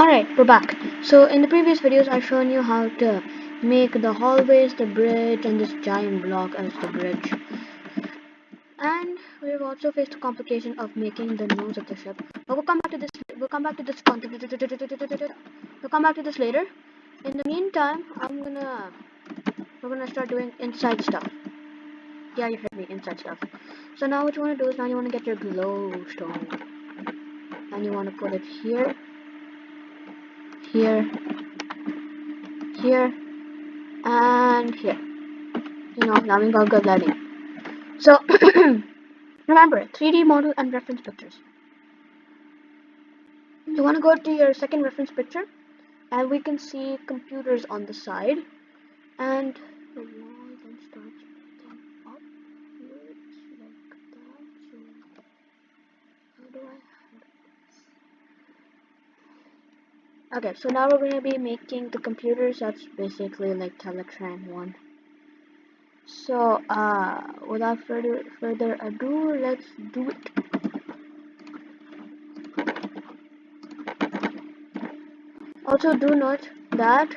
Alright, we're back. So in the previous videos I've shown you how to make the hallways, the bridge, and this giant block as the bridge. And we've also faced the complication of making the nose of the ship. But we'll come back to this later. In the meantime, we're gonna start doing inside stuff. Yeah, you heard me, inside stuff. So now what you wanna do is now you wanna get your glowstone. And you wanna put it here, here, here, and here. Now we got good lighting. So remember, 3D model and reference pictures. You want to go to your second reference picture, and we can see computers on the side, and the wall then starts building upwards like that. So how do I handle this? Okay, so now we're going to be making the computers. That's basically like Teletran 1. So without further ado, let's do it. Also do note that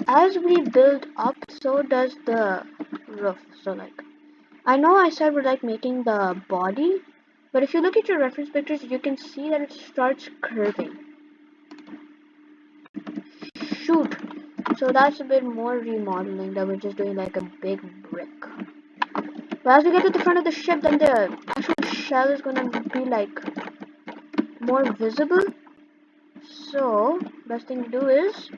as we build up, so does the roof. So like, I know I said we're like making the body, but if you look at your reference pictures, you can see that it starts curving. Shoot! So that's a bit more remodeling that we're just doing like a big brick. But as we get to the front of the ship, then the actual shell is gonna be like more visible. So best thing to do is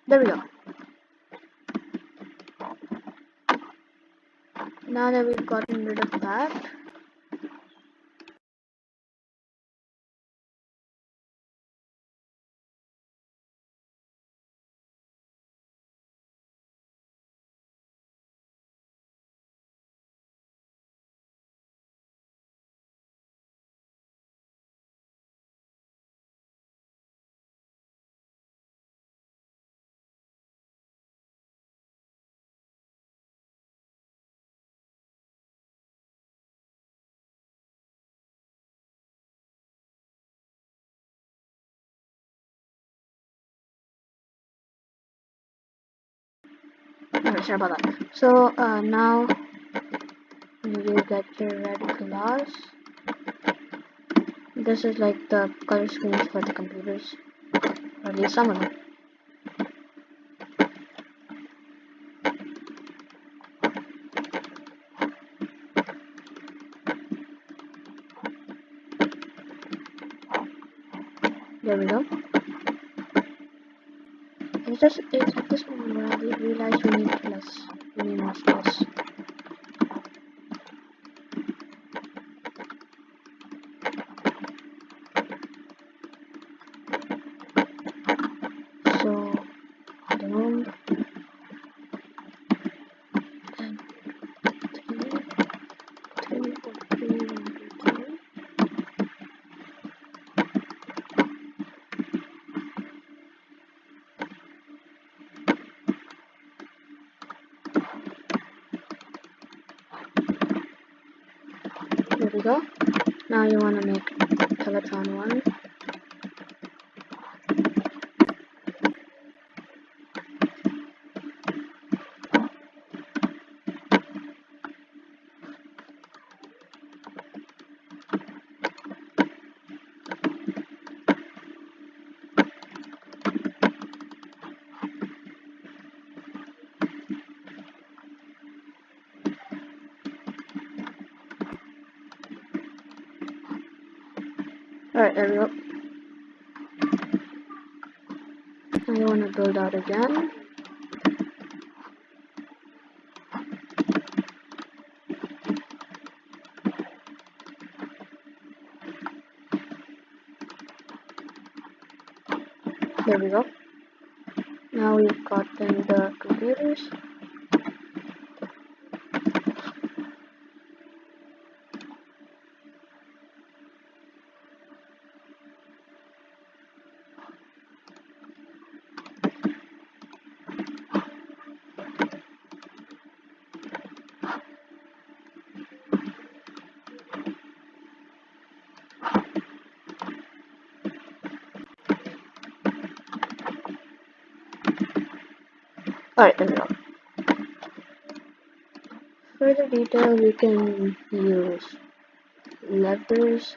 there we go. Now that we've gotten rid of that, okay, sorry about that. So now you get your red glass. This is like the color screens for the computers, or at least some of them. There we go. It's at this moment where I realize we need more space. So the room and three. There we go. Now you want to make Teletron 1. Alright, there we go. Now you want to build out again. There we go. Now we've gotten the computers. Alright, there we go. Further detail, we can use levers,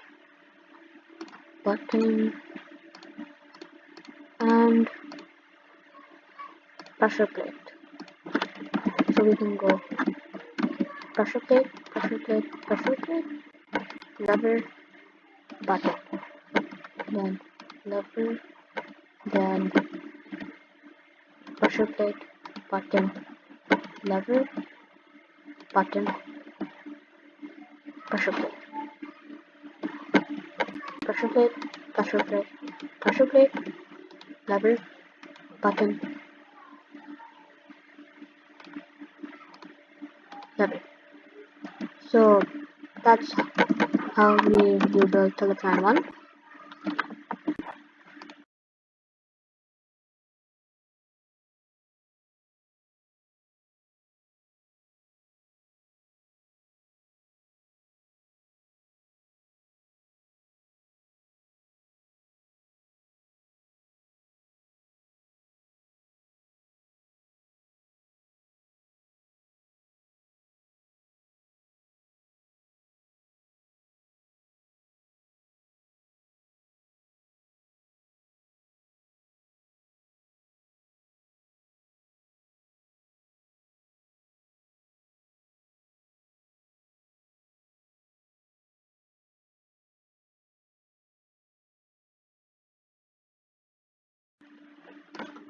button, and pressure plate. So we can go pressure plate, pressure plate, pressure plate, lever, button, then lever, then pressure plate, button, lever, button, pressure plate, pressure plate, pressure plate, pressure plate, lever, button, lever. So that's how we do build Cybertron 1.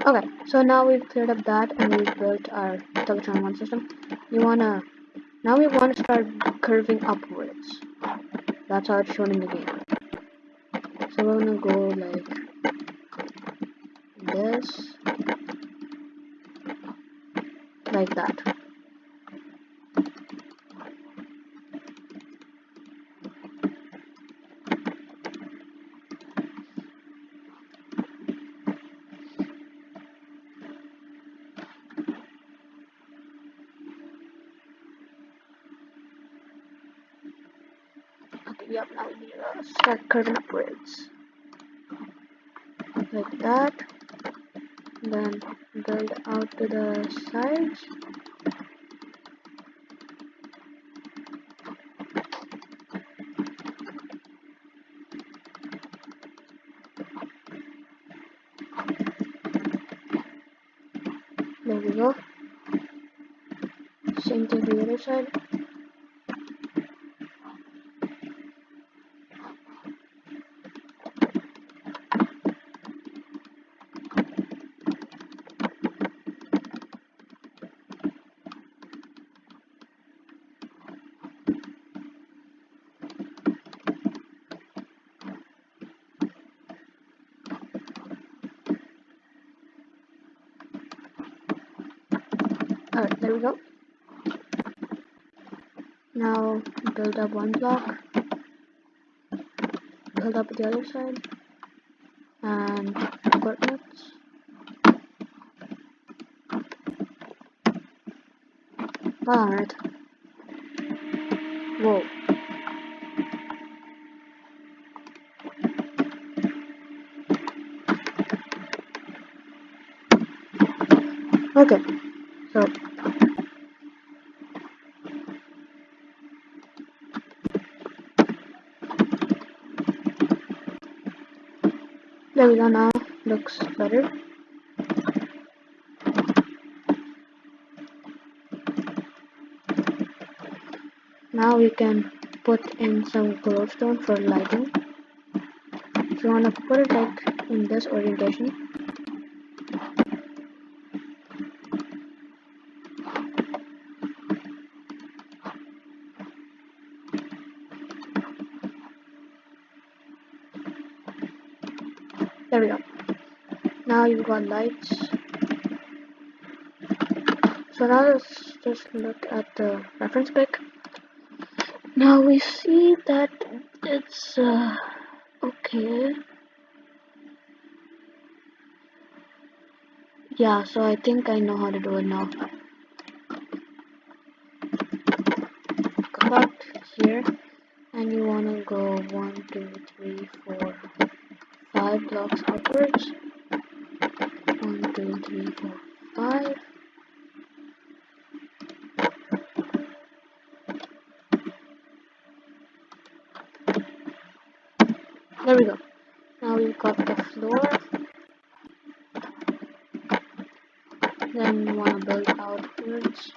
Okay, so now we've cleared up that and we've built our Cybertron 1 system. Now we wanna start curving upwards. That's how it's shown in the game. So we're gonna go like this, like that. Okay, yep, now we need to start curving upwards. Like that. Then build out to the sides. There we go. Same thing to the other side. Alright, there we go. Now build up one block, build up the other side, and coordinates. Alright. Whoa. Okay, so there we go. Now looks better. Now we can put in some glowstone for lighting. So you wanna put it like in this orientation. There we go. Now you've got lights. So now let's just look at the reference pic. Now we see that it's okay. Yeah, so I think I know how to do it now. Come back here and you wanna go 1, 2, 3, 4, 5 blocks upwards. 1, 2, 3, 4, 5. There we go. Now we've got the floor. Then we want to build outwards.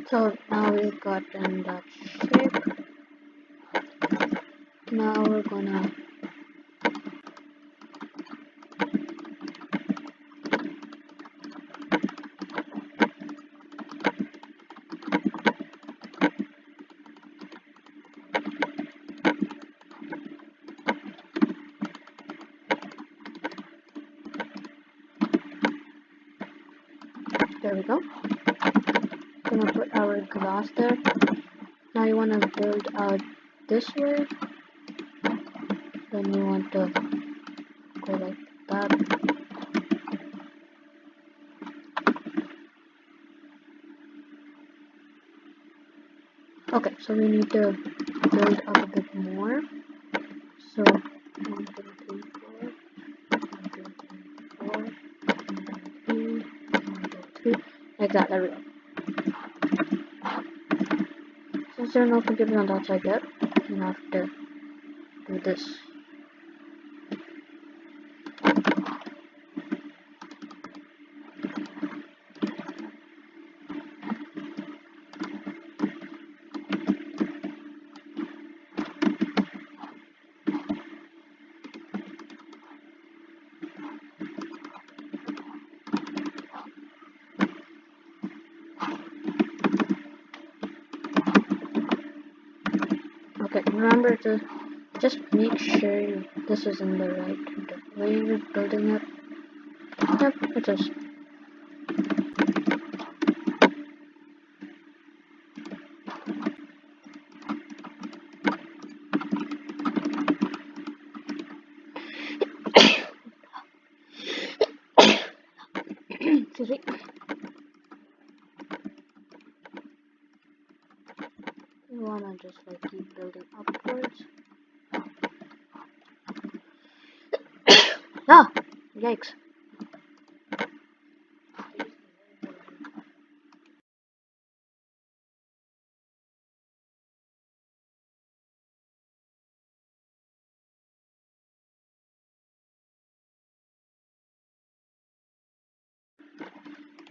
So now we've gotten that shape. Now we're gonna there we go. Gonna put our glass there. Now you wanna build out this way. Then you want to go like that. Okay, so we need to build up a bit more. So 1, 2, 3, 4. 1, 2, 3, 4. 1, 2, 3. Like that. There we go. Since there are no computers on that side yet, you have to do this. Okay, remember to just make sure this is in the right way you're building it. Yep, it is. Excuse me. You wanna just like keep building upwards. Ah! Yikes.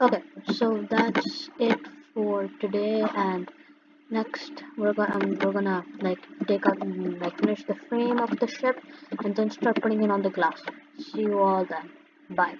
Okay, so that's it for today, and next we're gonna like take out and like finish the frame of the ship and then start putting it on the glass. See you all then. Bye.